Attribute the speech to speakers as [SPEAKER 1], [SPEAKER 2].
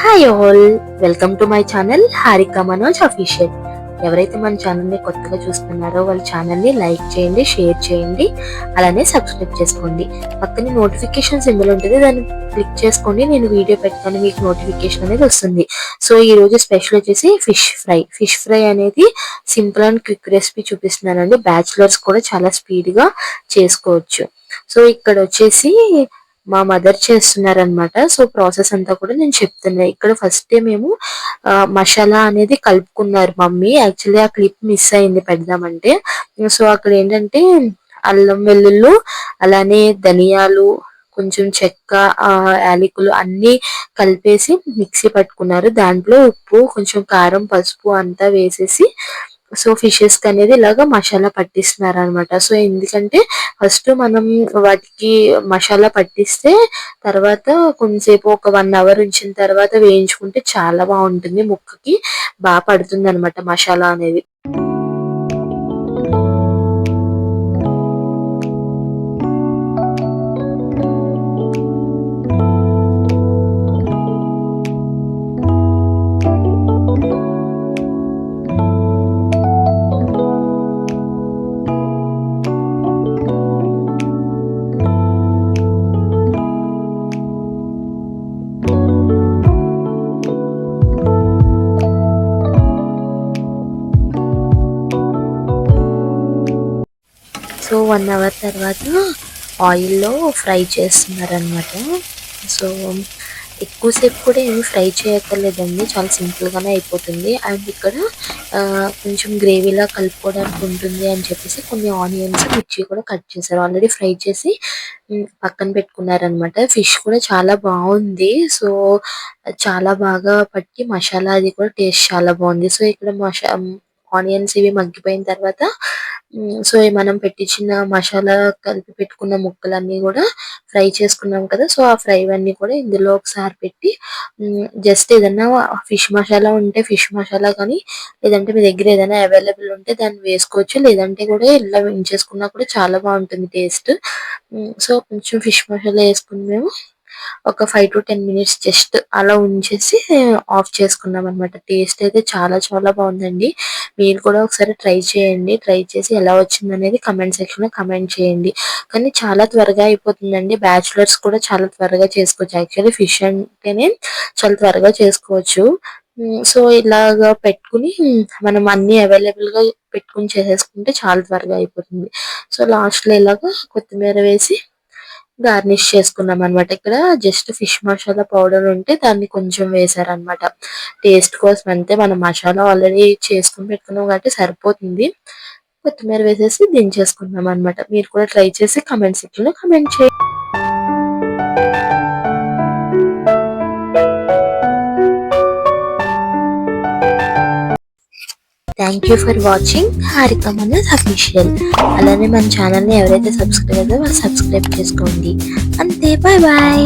[SPEAKER 1] Hi all, welcome to my channel Harika Manoj official. ఎవరైతే మన ఛానల్ని కొత్తగా చూస్తున్నారో వాళ్ళ ఛానల్ని లైక్ చేయండి, షేర్ చేయండి, అలానే సబ్స్క్రైబ్ చేసుకోండి. పక్కనే నోటిఫికేషన్ సింబల్ ఉంటుంది, దాన్ని క్లిక్ చేసుకోండి. నేను వీడియో పెట్టగానే మీకు నోటిఫికేషన్ అనేది వస్తుంది. సో ఈ రోజు స్పెషల్ వచ్చేసి ఫిష్ ఫ్రై అనేది సింపుల్ అండ్ క్విక్ రెసిపీ చూపిస్తున్నానండి. బ్యాచిలర్స్ కూడా చాలా స్పీడ్గా చేసుకోవచ్చు. సో ఇక్కడ వచ్చేసి మా మదర్ చేస్తున్నారనమాట. సో ప్రాసెస్ అంతా కూడా నేను చెప్తున్నా. ఇక్కడ ఫస్ట్ మేము మసాలా అనేది కలుపుకున్నారు మమ్మీ. యాక్చువల్లీ ఆ క్లిప్ మిస్ అయింది పెడదామంటే. సో అక్కడ ఏంటంటే అల్లం వెల్లుల్లు, అలానే ధనియాలు, కొంచెం చెక్క, యాలకులు అన్ని కలిపేసి మిక్సీ పట్టుకున్నారు. దాంట్లో ఉప్పు, కొంచెం కారం, పసుపు అంతా వేసేసి సో ఫిషెస్ కి అనేది ఇలాగా మసాలా పట్టిస్తున్నారు అనమాట. సో ఎందుకంటే ఫస్ట్ మనం వాటికి మసాలా పట్టిస్తే తర్వాత కొంచెంసేపు ఒక 1 hour ఉంచిన తర్వాత వేయించుకుంటే చాలా బాగుంటుంది, ముక్కకి బాగా పడుతుంది అనమాట మసాలా అనేది. సో 1 hour తర్వాత ఆయిల్లో ఫ్రై చేస్తున్నారనమాట. సో ఎక్కువసేపు కూడా ఏమి ఫ్రై చేయక్కర్లేదండి, చాలా సింపుల్గానే అయిపోతుంది. అండ్ ఇక్కడ కొంచెం గ్రేవీలా కలుపుకోవడానికి ఉంటుంది అని చెప్పేసి కొన్ని ఆనియన్స్, మిర్చి కూడా కట్ చేశారు. ఆల్రెడీ ఫ్రై చేసి పక్కన పెట్టుకున్నారనమాట. ఫిష్ కూడా చాలా బాగుంది. సో చాలా బాగా పట్టి మసాలా అది కూడా టేస్ట్ చాలా బాగుంది. సో ఇక్కడ ఆనియన్స్ ఇవి మగ్గిపోయిన తర్వాత సో మనం పెట్టించిన మసాలా కలిపి పెట్టుకున్న ముక్కలన్నీ కూడా ఫ్రై చేసుకున్నాం కదా. సో ఆ ఫ్రై అన్నీ కూడా ఇందులో ఒకసారి పెట్టి జస్ట్ ఏదన్నా ఫిష్ మసాలా ఉంటే ఫిష్ మసాలా కానీ, లేదంటే మీ దగ్గర ఏదైనా అవైలబుల్ ఉంటే దాన్ని వేసుకోవచ్చు. లేదంటే కూడా ఇలా వేయించేసుకున్నా కూడా చాలా బాగుంటుంది టేస్ట్. సో కొంచెం ఫిష్ మసాలా వేసుకుని మేము ఒక 5 to 10 minutes జస్ట్ అలా ఉంచేసి ఆఫ్ చేసుకున్నాం అనమాట. టేస్ట్ అయితే చాలా చాలా బాగుందండి. మీరు కూడా ఒకసారి ట్రై చేయండి. ట్రై చేసి ఎలా వచ్చింది అనేది కమెంట్ సెక్షన్ లో కమెంట్ చేయండి. కానీ చాలా త్వరగా అయిపోతుందండి. బ్యాచులర్స్ కూడా చాలా త్వరగా చేసుకోవచ్చు. యాక్చువల్లీ ఫిష్ అంటేనే చాలా త్వరగా చేసుకోవచ్చు. సో ఇలాగా పెట్టుకుని మనం అన్ని అవైలబుల్ గా పెట్టుకుని చేసేసుకుంటే చాలా త్వరగా అయిపోతుంది. సో లాస్ట్ లో ఇలాగా కొత్తిమీర వేసి గార్నిష్ చేసుకున్నాం అనమాట. ఇక్కడ జస్ట్ ఫిష్ మసాలా పౌడర్ ఉంటే దాన్ని కొంచెం వేసారనమాట టేస్ట్ కోసం. అంతే, మనం మసాలా ఆల్రెడీ చేసుకుని పెట్టుకున్నాం కాబట్టి సరిపోతుంది. కొత్తిమీర వేసేసి దించేసుకున్నాం అనమాట. మీరు కూడా ట్రై చేసి కమెంట్ సెక్షన్ లో కమెంట్ చేయండి. Thank you for watching Harika Manoj official. అలానే మన ఛానల్ని ఎవరైతే సబ్స్క్రైబ్ అయ్యారో వాళ్ళు సబ్స్క్రైబ్ చేసుకోండి. అంతే, బాయ్ బాయ్.